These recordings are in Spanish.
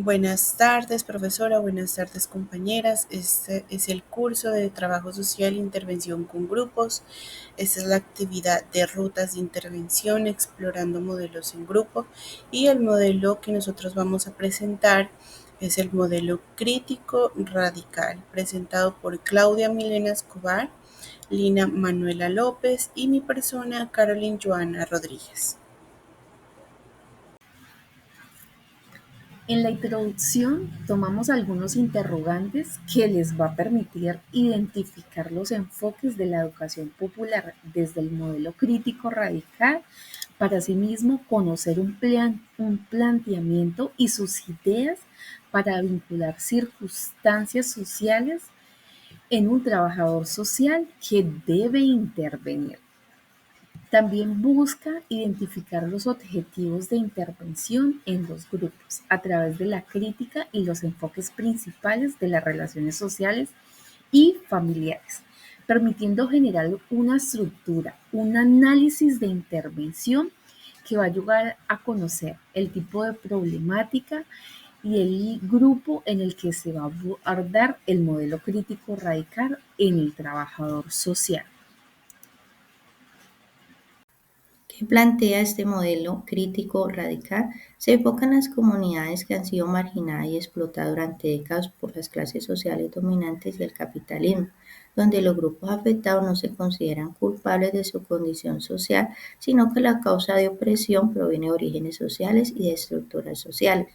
Buenas tardes, profesora. Buenas tardes, compañeras. Este es el curso de Trabajo Social e Intervención con Grupos. Esta es la actividad de rutas de intervención explorando modelos en grupo y el modelo que nosotros vamos a presentar es el modelo crítico radical, presentado por Claudia Milena Escobar, Lina Manuela López y mi persona, Caroline Joana Rodríguez. En la introducción tomamos algunos interrogantes que les va a permitir identificar los enfoques de la educación popular desde el modelo crítico radical, para asimismo conocer un planteamiento y sus ideas para vincular circunstancias sociales en un trabajador social que debe intervenir. También busca identificar los objetivos de intervención en los grupos a través de la crítica y los enfoques principales de las relaciones sociales y familiares, permitiendo generar una estructura, un análisis de intervención que va a ayudar a conocer el tipo de problemática y el grupo en el que se va a abordar el modelo crítico radical en el trabajador social. ¿Qué plantea este modelo crítico radical? Se enfoca en las comunidades que han sido marginadas y explotadas durante décadas por las clases sociales dominantes y el capitalismo, donde los grupos afectados no se consideran culpables de su condición social, sino que la causa de opresión proviene de orígenes sociales y de estructuras sociales.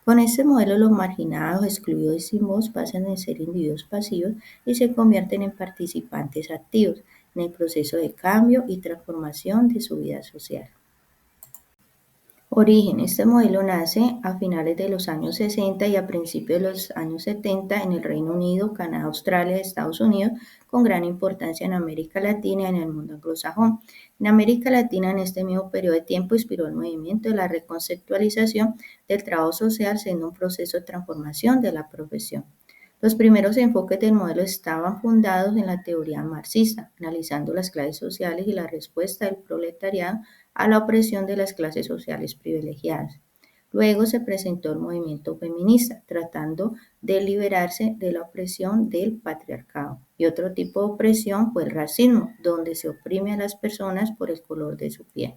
Con este modelo, los marginados, excluidos y sin voz pasan de ser individuos pasivos y se convierten en participantes activos en el proceso de cambio y transformación de su vida social. Origen. Este modelo nace a finales de los años 60 y a principios de los años 70 en el Reino Unido, Canadá, Australia y Estados Unidos, con gran importancia en América Latina y en el mundo anglosajón. En América Latina, en este mismo periodo de tiempo, inspiró el movimiento de la reconceptualización del trabajo social, siendo un proceso de transformación de la profesión. Los primeros enfoques del modelo estaban fundados en la teoría marxista, analizando las clases sociales y la respuesta del proletariado a la opresión de las clases sociales privilegiadas. Luego se presentó el movimiento feminista, tratando de liberarse de la opresión del patriarcado. Y otro tipo de opresión fue el racismo, donde se oprime a las personas por el color de su piel.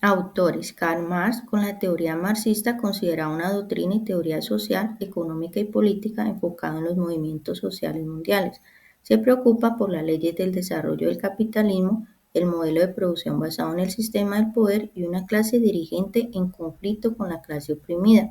Autores: Karl Marx, con la teoría marxista, considera una doctrina y teoría social, económica y política enfocada en los movimientos sociales mundiales. Se preocupa por las leyes del desarrollo del capitalismo, el modelo de producción basado en el sistema del poder y una clase dirigente en conflicto con la clase oprimida.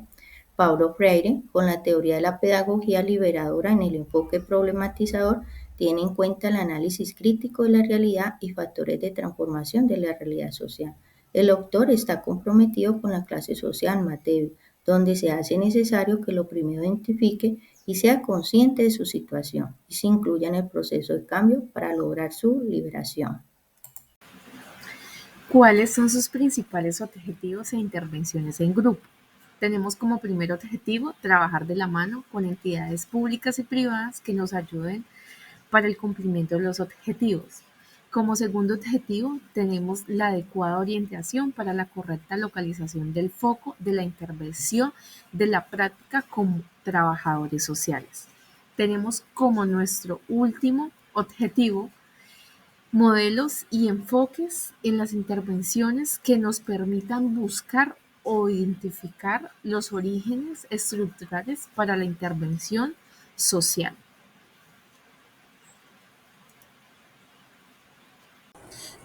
Paulo Freire, con la teoría de la pedagogía liberadora en el enfoque problematizador, tiene en cuenta el análisis crítico de la realidad y factores de transformación de la realidad social. El autor está comprometido con la clase social más débil, donde se hace necesario que el oprimido identifique y sea consciente de su situación y se incluya en el proceso de cambio para lograr su liberación. ¿Cuáles son sus principales objetivos e intervenciones en grupo? Tenemos como primer objetivo trabajar de la mano con entidades públicas y privadas que nos ayuden para el cumplimiento de los objetivos. Como segundo objetivo, tenemos la adecuada orientación para la correcta localización del foco de la intervención de la práctica como trabajadores sociales. Tenemos como nuestro último objetivo modelos y enfoques en las intervenciones que nos permitan buscar o identificar los orígenes estructurales para la intervención social.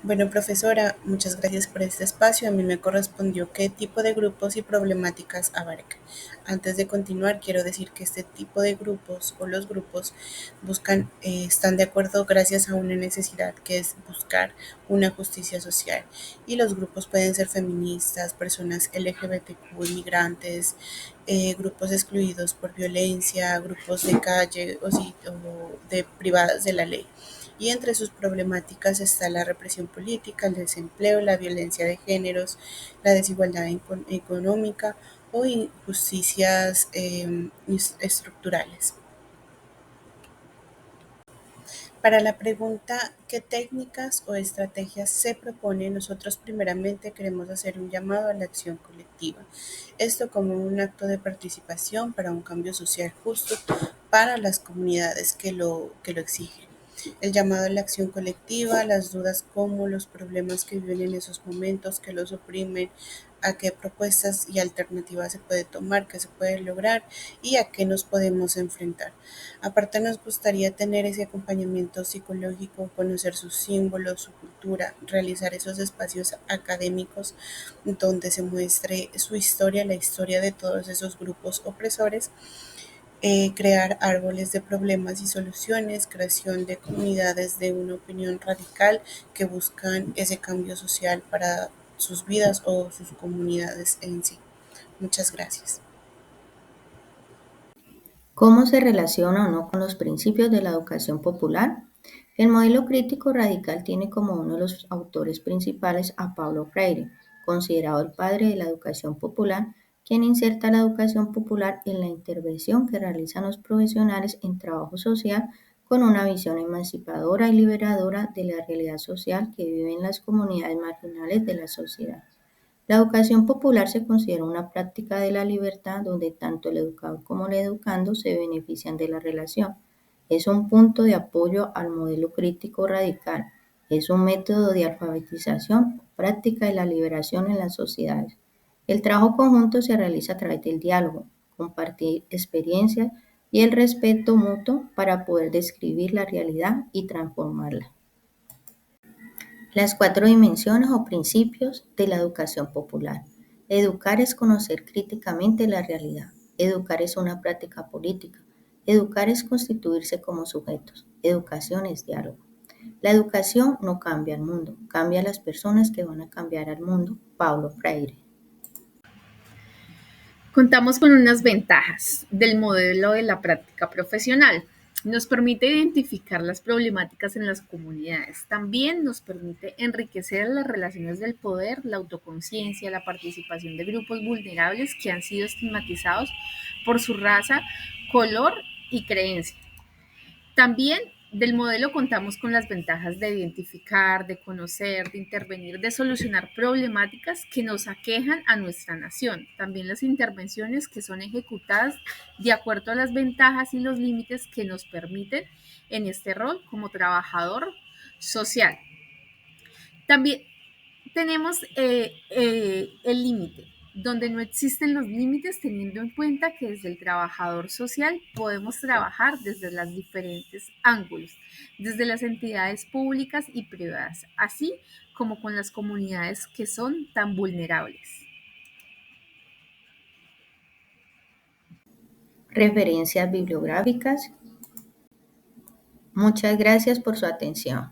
Bueno, profesora, muchas gracias por este espacio. A mí me correspondió qué tipo de grupos y problemáticas abarca. Antes de continuar, quiero decir que este tipo de grupos o los grupos están de acuerdo gracias a una necesidad que es buscar una justicia social. Y los grupos pueden ser feministas, personas LGBTQ, inmigrantes, grupos excluidos por violencia, grupos de calle o de privadas de la ley. Y entre sus problemáticas está la represión política, el desempleo, la violencia de géneros, la desigualdad económica o injusticias estructurales. Para la pregunta ¿qué técnicas o estrategias se propone? Nosotros primeramente queremos hacer un llamado a la acción colectiva. Esto como un acto de participación para un cambio social justo para las comunidades que lo exigen. El llamado a la acción colectiva, las dudas como los problemas que viven en esos momentos que los oprimen, a qué propuestas y alternativas se puede tomar, qué se puede lograr y a qué nos podemos enfrentar. Aparte nos gustaría tener ese acompañamiento psicológico, conocer sus símbolos, su cultura, realizar esos espacios académicos donde se muestre su historia, la historia de todos esos grupos opresores, crear árboles de problemas y soluciones, creación de comunidades de una opinión radical que buscan ese cambio social para sus vidas o sus comunidades en sí. Muchas gracias. ¿Cómo se relaciona o no con los principios de la educación popular? El modelo crítico radical tiene como uno de los autores principales a Paulo Freire, considerado el padre de la educación popular, quien inserta la educación popular en la intervención que realizan los profesionales en trabajo social con una visión emancipadora y liberadora de la realidad social que viven las comunidades marginales de la sociedad. La educación popular se considera una práctica de la libertad donde tanto el educador como el educando se benefician de la relación. Es un punto de apoyo al modelo crítico radical. Es un método de alfabetización, práctica de la liberación en las sociedades. El trabajo conjunto se realiza a través del diálogo, compartir experiencias y el respeto mutuo para poder describir la realidad y transformarla. Las cuatro dimensiones o principios de la educación popular. Educar es conocer críticamente la realidad. Educar es una práctica política. Educar es constituirse como sujetos. Educación es diálogo. La educación no cambia el mundo, cambia a las personas que van a cambiar al mundo. Paulo Freire. Contamos con unas ventajas del modelo de la práctica profesional. Nos permite identificar las problemáticas en las comunidades. También nos permite enriquecer las relaciones del poder, la autoconciencia, la participación de grupos vulnerables que han sido estigmatizados por su raza, color y creencia. También del modelo contamos con las ventajas de identificar, de conocer, de intervenir, de solucionar problemáticas que nos aquejan a nuestra nación. También las intervenciones que son ejecutadas de acuerdo a las ventajas y los límites que nos permiten en este rol como trabajador social. También tenemos el límite, donde no existen los límites, teniendo en cuenta que desde el trabajador social podemos trabajar desde los diferentes ángulos, desde las entidades públicas y privadas, así como con las comunidades que son tan vulnerables. Referencias bibliográficas. Muchas gracias por su atención.